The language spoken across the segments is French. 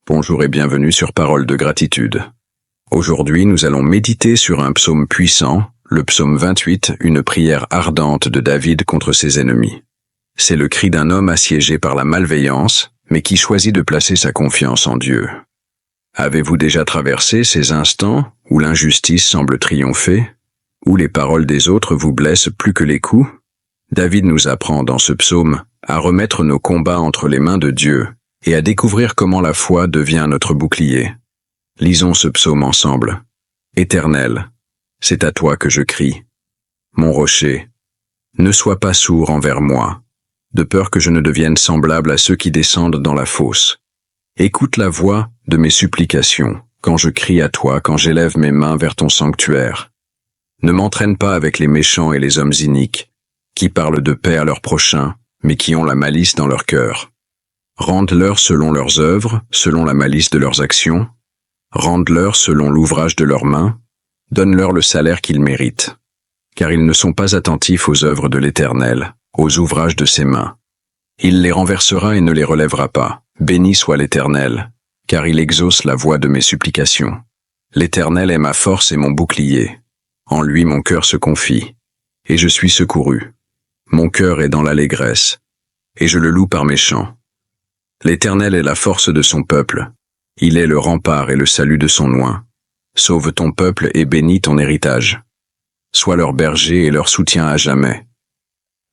Bonjour et bienvenue sur Parole de gratitude. Aujourd'hui, nous allons méditer sur un psaume puissant, le psaume 28, une prière ardente de David contre ses ennemis. C'est le cri d'un homme assiégé par la malveillance, mais qui choisit de placer sa confiance en Dieu. Avez-vous déjà traversé ces instants où l'injustice semble triompher, où les paroles des autres vous blessent plus que les coups? David nous apprend dans ce psaume à remettre nos combats entre les mains de Dieu et à découvrir comment la foi devient notre bouclier. Lisons ce psaume ensemble. Éternel, c'est à toi que je crie. Mon rocher, ne sois pas sourd envers moi, de peur que je ne devienne semblable à ceux qui descendent dans la fosse. Écoute la voix de mes supplications, quand je crie à toi, quand j'élève mes mains vers ton sanctuaire. Ne m'entraîne pas avec les méchants et les hommes iniques, qui parlent de paix à leurs prochains, mais qui ont la malice dans leur cœur. Rende-leur selon leurs œuvres, selon la malice de leurs actions. Rende-leur selon l'ouvrage de leurs mains. Donne-leur le salaire qu'ils méritent. Car ils ne sont pas attentifs aux œuvres de l'Éternel, aux ouvrages de ses mains. Il les renversera et ne les relèvera pas. Béni soit l'Éternel, car il exauce la voix de mes supplications. L'Éternel est ma force et mon bouclier. En lui mon cœur se confie, et je suis secouru. Mon cœur est dans l'allégresse, et je le loue par mes chants. L'Éternel est la force de son peuple. Il est le rempart et le salut de son oint. Sauve ton peuple et bénis ton héritage. Sois leur berger et leur soutien à jamais.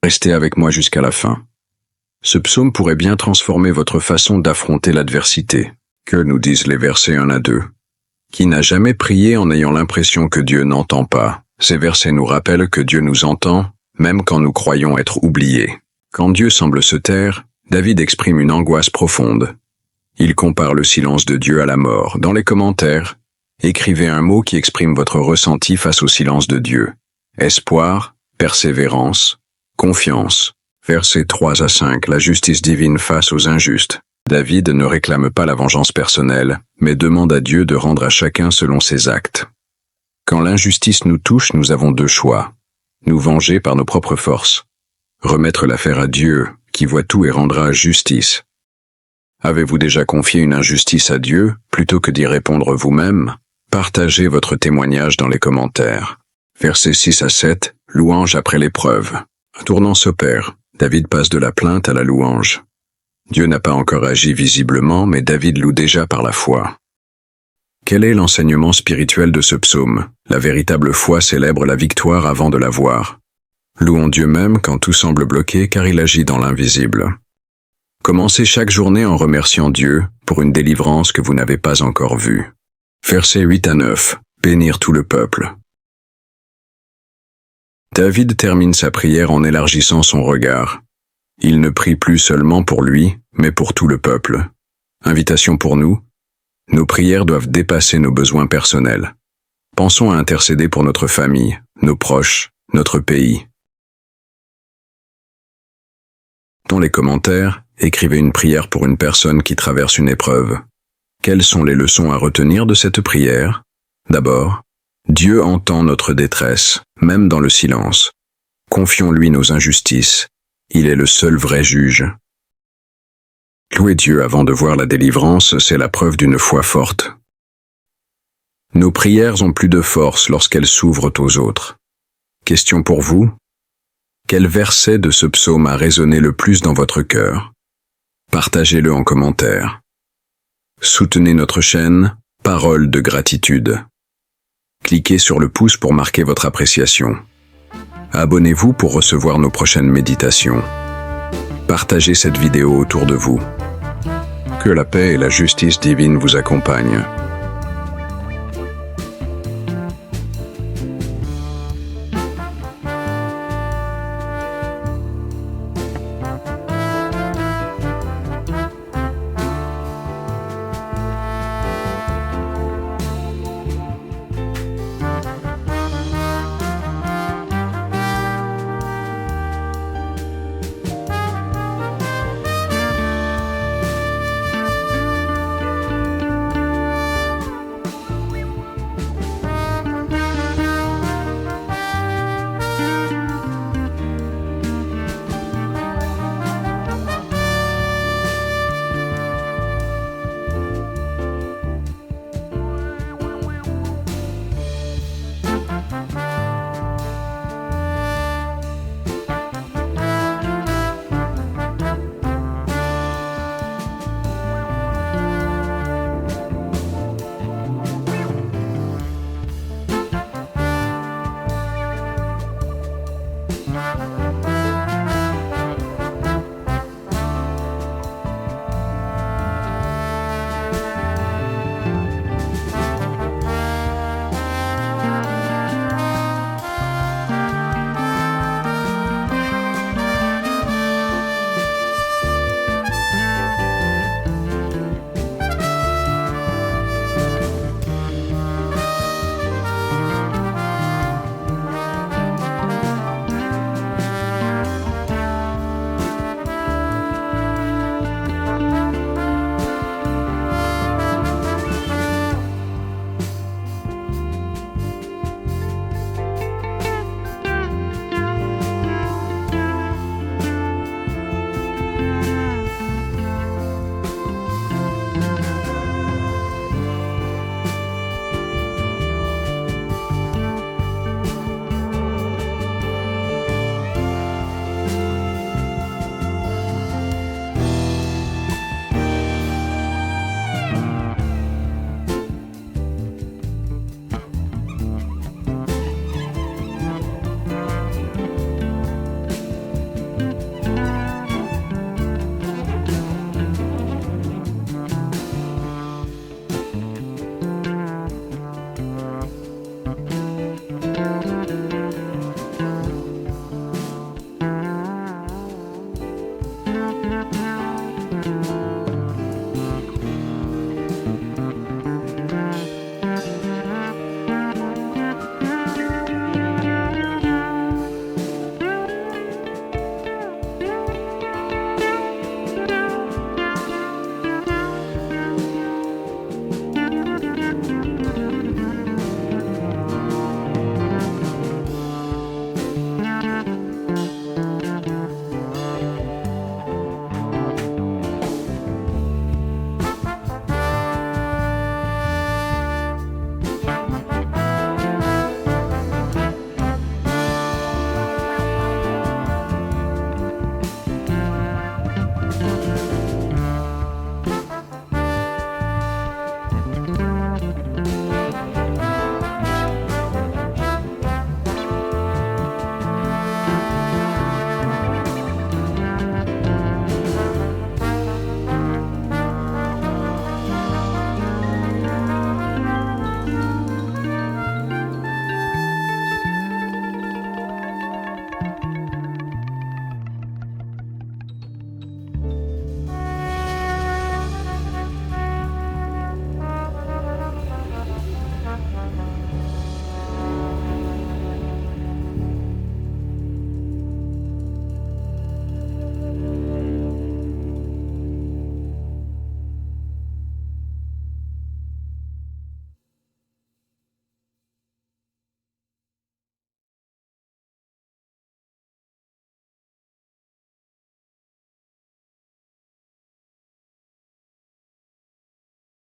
Restez avec moi jusqu'à la fin. Ce psaume pourrait bien transformer votre façon d'affronter l'adversité. Que nous disent les versets 1 à 2? Qui n'a jamais prié en ayant l'impression que Dieu n'entend pas? Ces versets nous rappellent que Dieu nous entend, même quand nous croyons être oubliés. Quand Dieu semble se taire, David exprime une angoisse profonde. Il compare le silence de Dieu à la mort. Dans les commentaires, écrivez un mot qui exprime votre ressenti face au silence de Dieu. Espoir, persévérance, confiance. Versets 3 à 5, la justice divine face aux injustes. David ne réclame pas la vengeance personnelle, mais demande à Dieu de rendre à chacun selon ses actes. Quand l'injustice nous touche, nous avons deux choix. Nous venger par nos propres forces. Remettre l'affaire à Dieu, qui voit tout et rendra justice. Avez-vous déjà confié une injustice à Dieu, plutôt que d'y répondre vous-même? Partagez votre témoignage dans les commentaires. Versets 6 à 7, louange après l'épreuve. Un tournant s'opère. David passe de la plainte à la louange. Dieu n'a pas encore agi visiblement, mais David loue déjà par la foi. Quel est l'enseignement spirituel de ce psaume? La véritable foi célèbre la victoire avant de la voir. Louons Dieu même quand tout semble bloqué, car il agit dans l'invisible. Commencez chaque journée en remerciant Dieu pour une délivrance que vous n'avez pas encore vue. Versets 8 à 9. Bénir tout le peuple. David termine sa prière en élargissant son regard. Il ne prie plus seulement pour lui, mais pour tout le peuple. Invitation pour nous. Nos prières doivent dépasser nos besoins personnels. Pensons à intercéder pour notre famille, nos proches, notre pays. Dans les commentaires, écrivez une prière pour une personne qui traverse une épreuve. Quelles sont les leçons à retenir de cette prière? D'abord, Dieu entend notre détresse, même dans le silence. Confions-lui nos injustices. Il est le seul vrai juge. Louer Dieu avant de voir la délivrance, c'est la preuve d'une foi forte. Nos prières ont plus de force lorsqu'elles s'ouvrent aux autres. Question pour vous. Quel verset de ce psaume a résonné le plus dans votre cœur? Partagez-le en commentaire. Soutenez notre chaîne, Parole de gratitude. Cliquez sur le pouce pour marquer votre appréciation. Abonnez-vous pour recevoir nos prochaines méditations. Partagez cette vidéo autour de vous. Que la paix et la justice divine vous accompagnent.